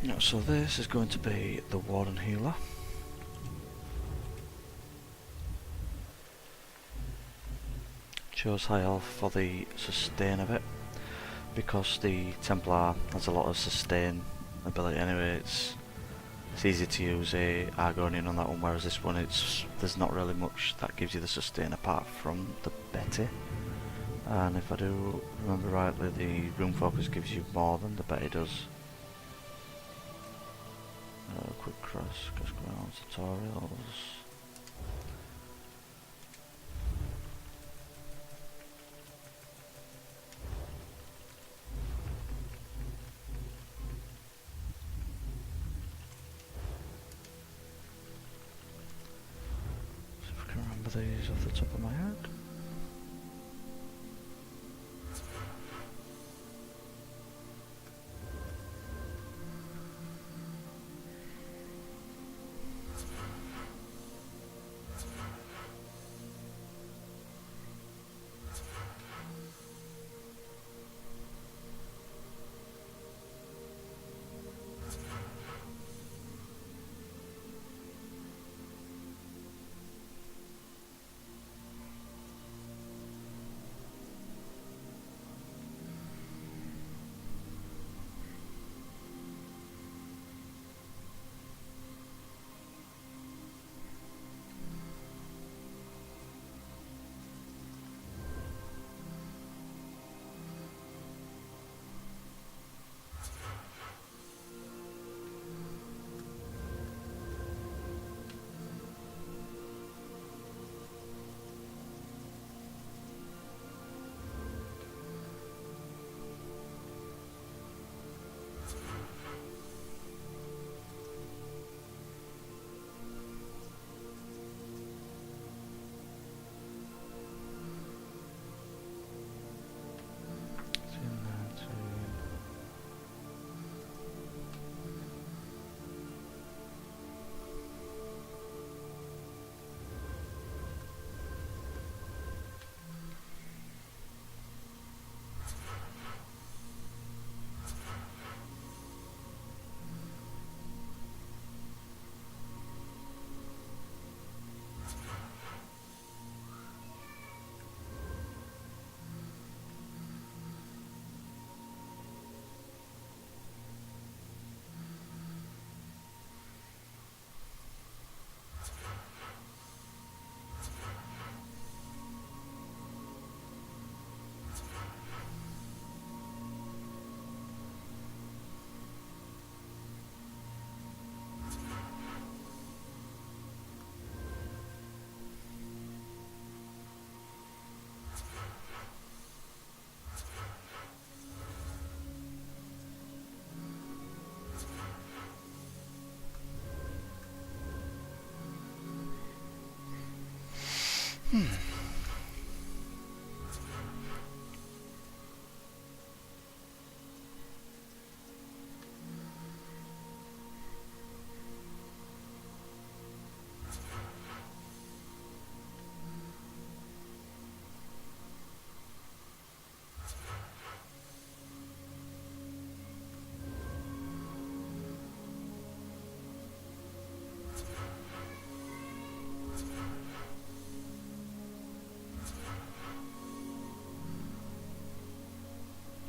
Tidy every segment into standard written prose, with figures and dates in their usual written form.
No, so this is going to be the Warden healer. Chose high health for the sustain of it, because the Templar has a lot of sustain ability anyway. It's easy to use a Argonian on that one, whereas this one there's not really much that gives you the sustain apart from the Betty. And if I do remember rightly, the Room Focus gives you more than the Betty does. Quick cross ground tutorials. See if I can remember these off the top of my head.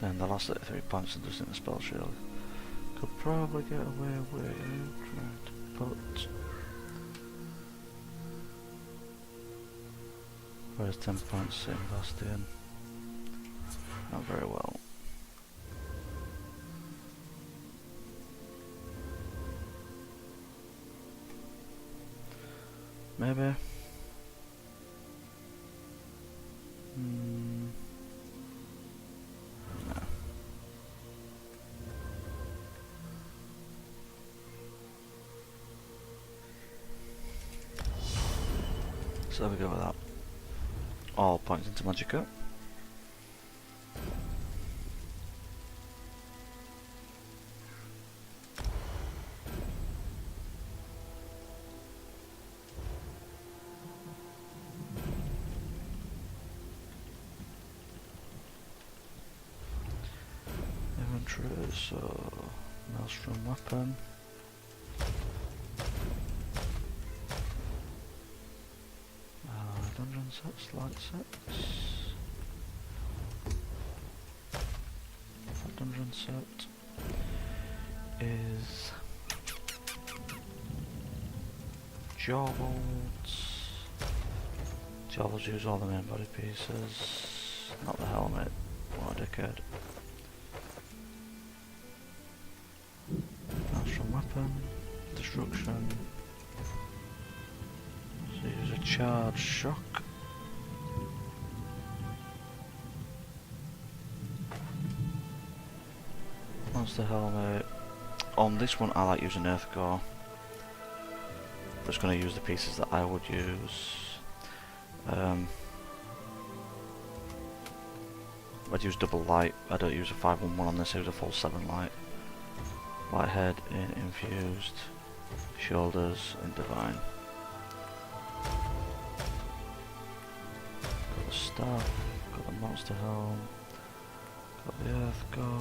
Then the last 33 points and just in the spell shield. Could probably get away with trying to put. Whereas 10 points in Bastion. Not very well. Maybe. No. So there we go with that. All points into Magicka. So Maelstrom weapon. Dungeon sets, light sets. That dungeon set is Jawbolts. Jawbolts use all the main body pieces, not the helmet. What a dickhead. Maelstrom weapon, destruction. So use a charge shock. Monster helmet. On this one I like using Earth Core. Just going to use the pieces that I would use. I'd use double light. I don't use a 511 on this, I use a full 7 light. Light head in infused, shoulders in divine. Got the staff, got the monster helm, got the Earth Core.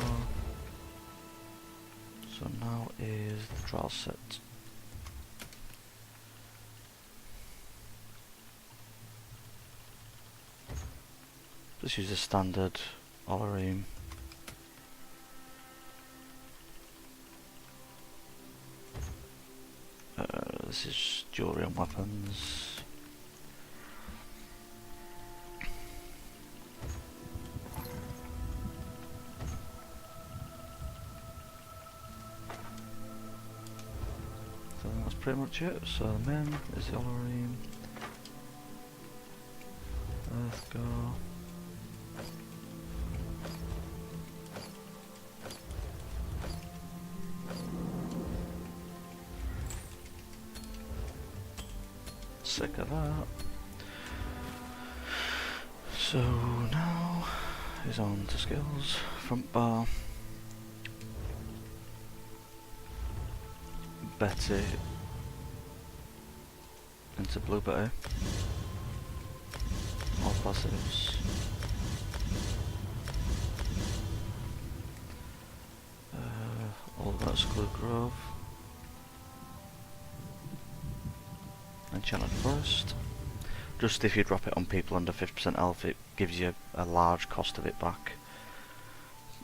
So now is the trial set. Just use a standard Olarim. This is jewelry and weapons. So that's pretty much it. So the main is the Olarim. Earth Core. Sick of that. So now is on to skills. Front bar. Betty into Blue Betty. All passives. All about Exclude Grove. Enchanted Forest. Just if you drop it on people under 50% health, it gives you a large cost of it back.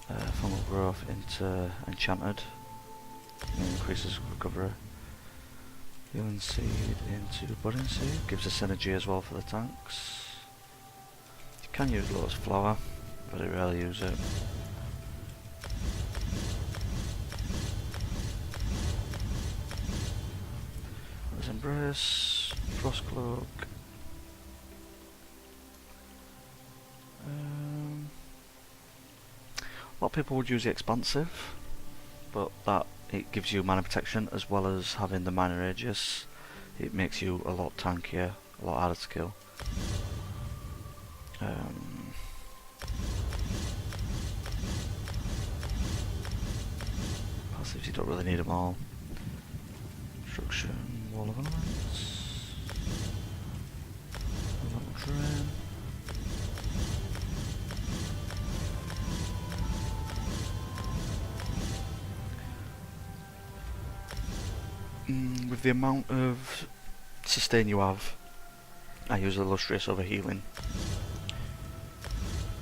Fungal Growth into Enchanted. Increases recovery. Healing Seed into Budding Seed. Gives a synergy as well for the tanks. You can use Lotus Flower, but I rarely use it. There's Embrace, Frost Cloak. A lot of people would use the Expansive, but that it gives you mana protection as well as having the minor Aegis. It makes you a lot tankier, a lot harder to kill. Passives, you don't really need them all. Destruction, Wall of Elements, Elemental Drain. With the amount of sustain you have, I use Illustrious over healing.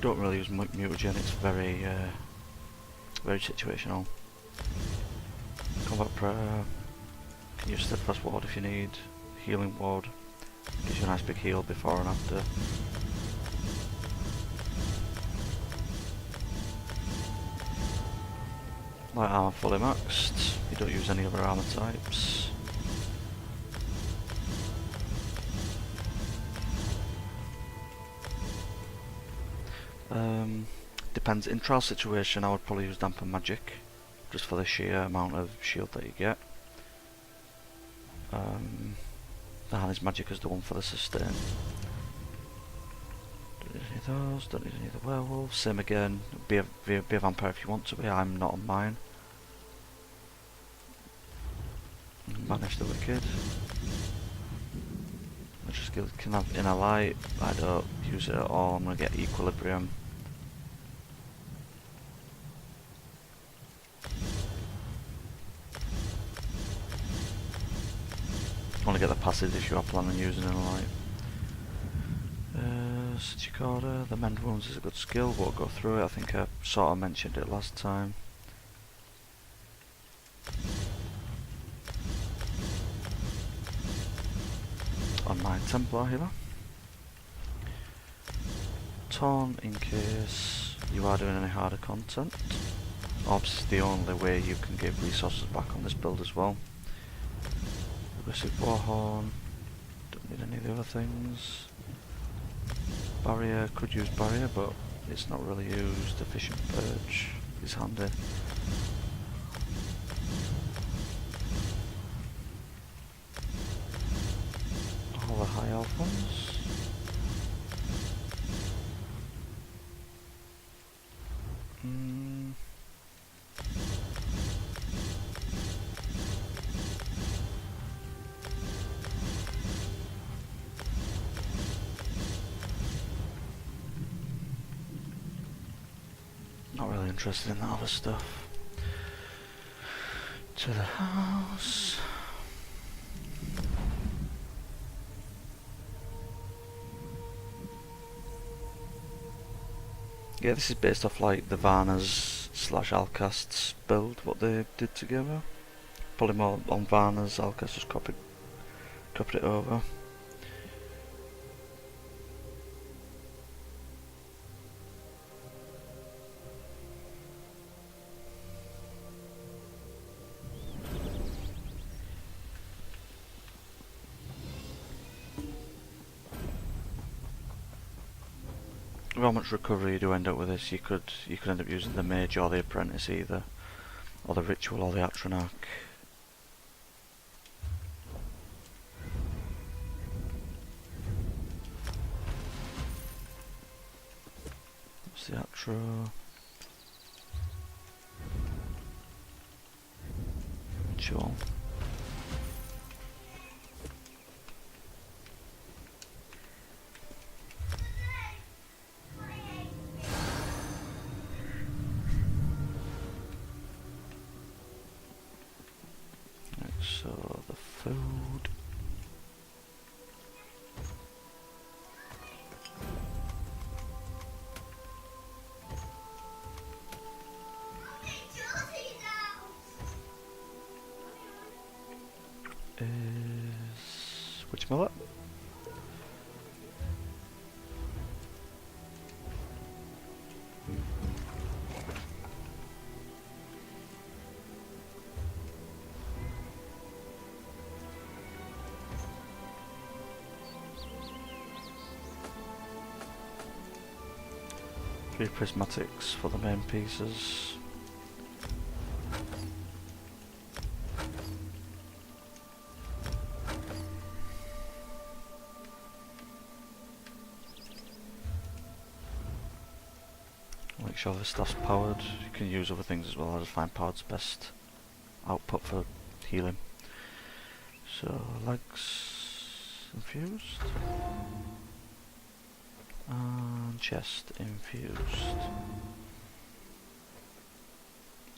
Don't really use Mutagen, it's very very situational. Combat Prayer, can use Steadfast Ward if you need. Healing Ward, gives you a nice big heal before and after. Light armor fully maxed, you don't use any other armor types. Depends, in trial situation I would probably use Dampen Magic, just for the sheer amount of shield that you get. The Harness Magic is the one for the sustain. Don't need any of those, don't need any of the werewolves. Same again, be a vampire if you want to be, I'm not on mine. Banish the Wicked. Magic skill can have Inner Light, I don't use it at all, I'm going to get Equilibrium. want to get the passage if you are planning on using it. Like Sichikora, the mend wounds is a good skill. Won't go through it. I think I sort of mentioned it last time. On my Templar healer. Torn in case you are doing any harder content. Orbs is the only way you can give resources back on this build as well. Aggressive Warhorn, don't need any of the other things. Barrier, could use barrier but it's not really used. Efficient purge is handy. All the high elf ones. Not really interested in that other stuff. To the house. Yeah, this is based off like the Varna's / Alcast's build, what they did together. Probably more on Varna's, Alcast just copied it over. How much recovery you do end up with this, you could end up using the mage or the apprentice either, or the ritual or the atronach. What's the atro? Ritual. So the food. Is which millet? Three prismatics for the main pieces. Make sure the stuff's powered. You can use other things as well. I just find powered's best output for healing. So legs infused. And chest infused,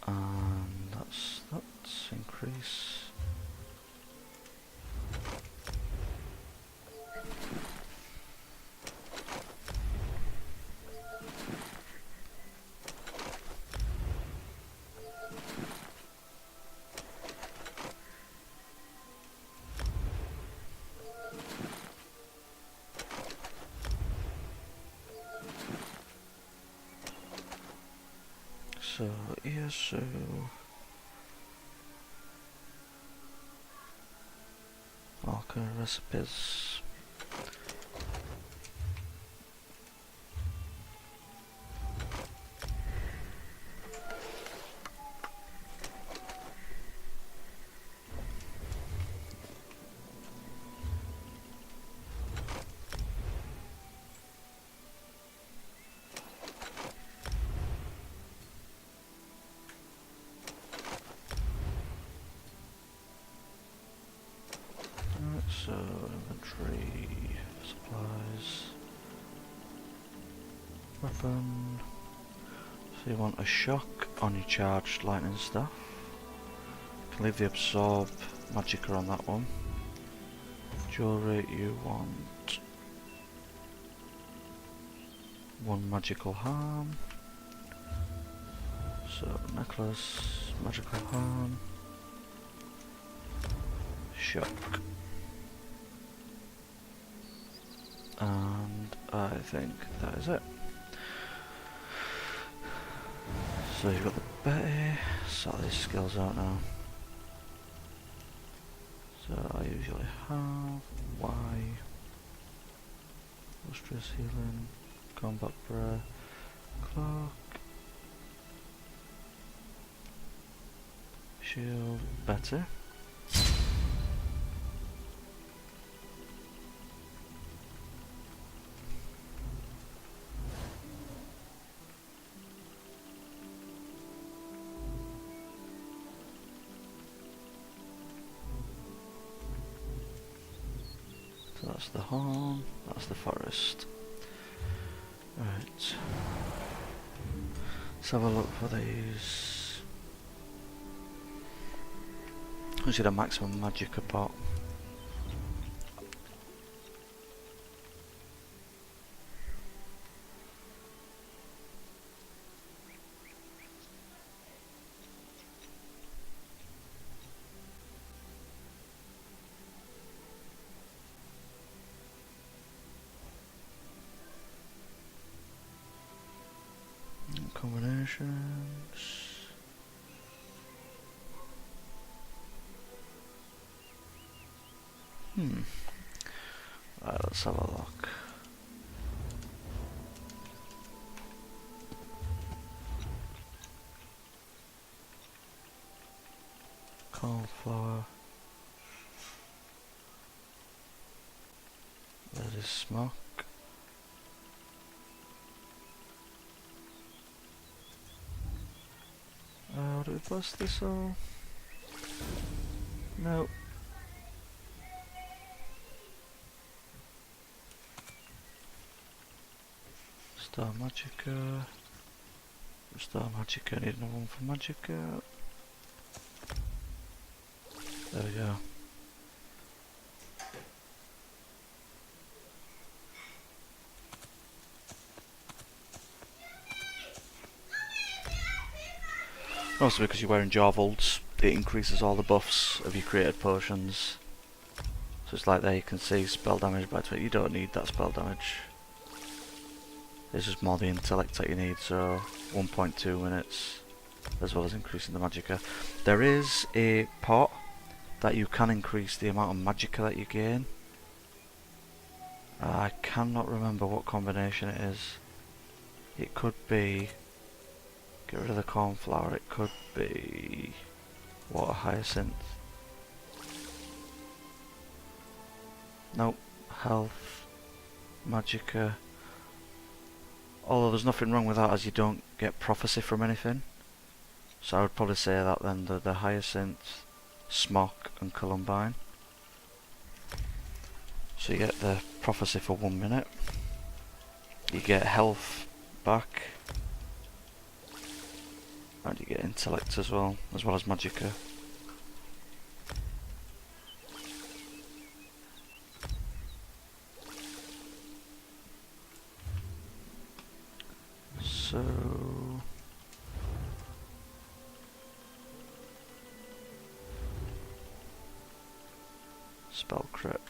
and that's increase. So ESO marker recipes. So inventory, supplies, weapon. So you want a shock on your charged lightning staff. You can leave the absorb magicka on that one. Jewelry, you want 1 magical harm. So necklace, magical harm, shock. And I think that is it. So you've got the Betty, sort these skills out now. So I usually have Y, lustrous healing, combat prayer, clock, shield, Betty. So that's the horn, that's the forest. Right. Let's have a look for these. We should have maximum magicka pot. Combinations. Right, let's have a look. Cauliflower. That is smoke. Do we bust this all? No. Star Magicka. Star Magicka, need another one for Magicka. There we go. Also because you're wearing Jorvalds, it increases all the buffs of your created potions. So it's like there you can see spell damage by 20. You don't need that spell damage. It's just more the intellect that you need, so 1.2 minutes, as well as increasing the magicka. There is a pot that you can increase the amount of magicka that you gain. I cannot remember what combination it is. It could be... Get rid of the cornflower, it could be... Water hyacinth. Nope. Health. Magicka. Although there's nothing wrong with that as you don't get prophecy from anything. So I would probably say that then, the hyacinth, smock and columbine. So you get the prophecy for 1 minute. You get health back. And you get intellect as well as magicka. So spell crit.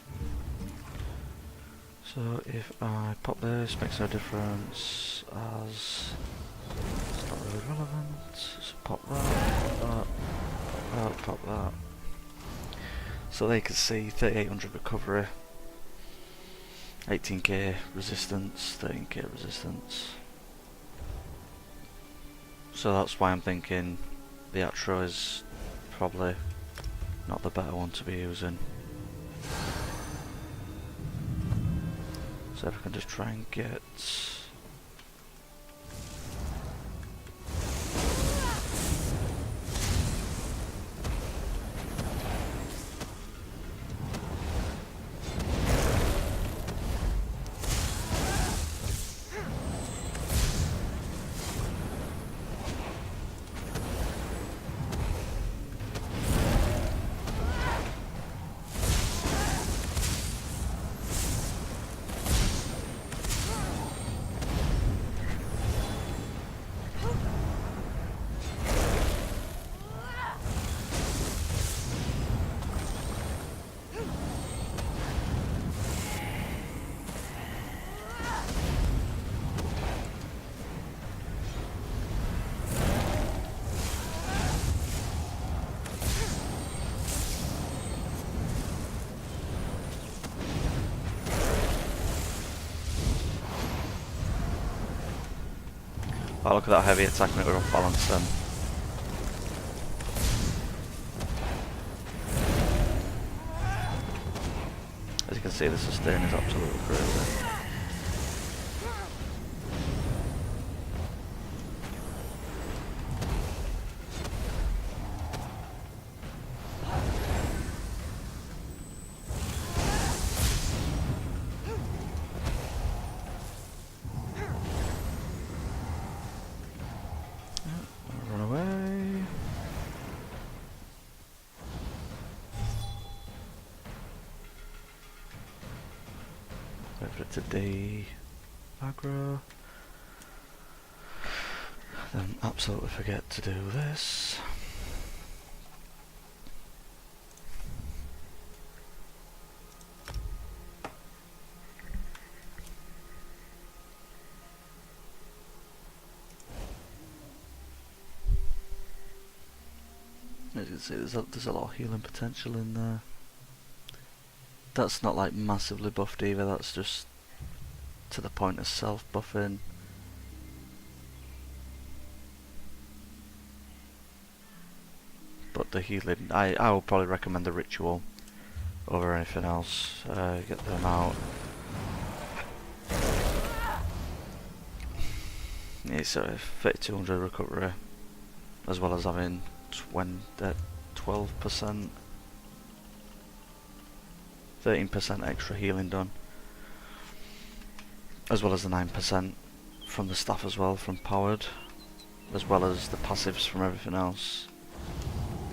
So if I pop this, makes no difference as it's not really relevant. So pop that, pop that. So they can see 3800 recovery, 18k resistance, 13k resistance. So that's why I'm thinking the Atro is probably not the better one to be using. So if I can just try and get... Oh, look at that heavy attack, mate, we're off balance then. As you can see, the sustain is absolutely crazy. Run away. Wait for it to de-aggro. Then absolutely forget to do this. As you can see, there's a lot of healing potential in there. That's not like massively buffed either, that's just to the point of self-buffing. But the healing, I would probably recommend the ritual over anything else. Get them out. It's a 3200 recovery, as well as having 12%, 13% extra healing done, as well as the 9% from the staff as well, from powered, as well as the passives from everything else.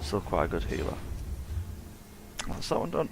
Still quite a good healer. That's that one done.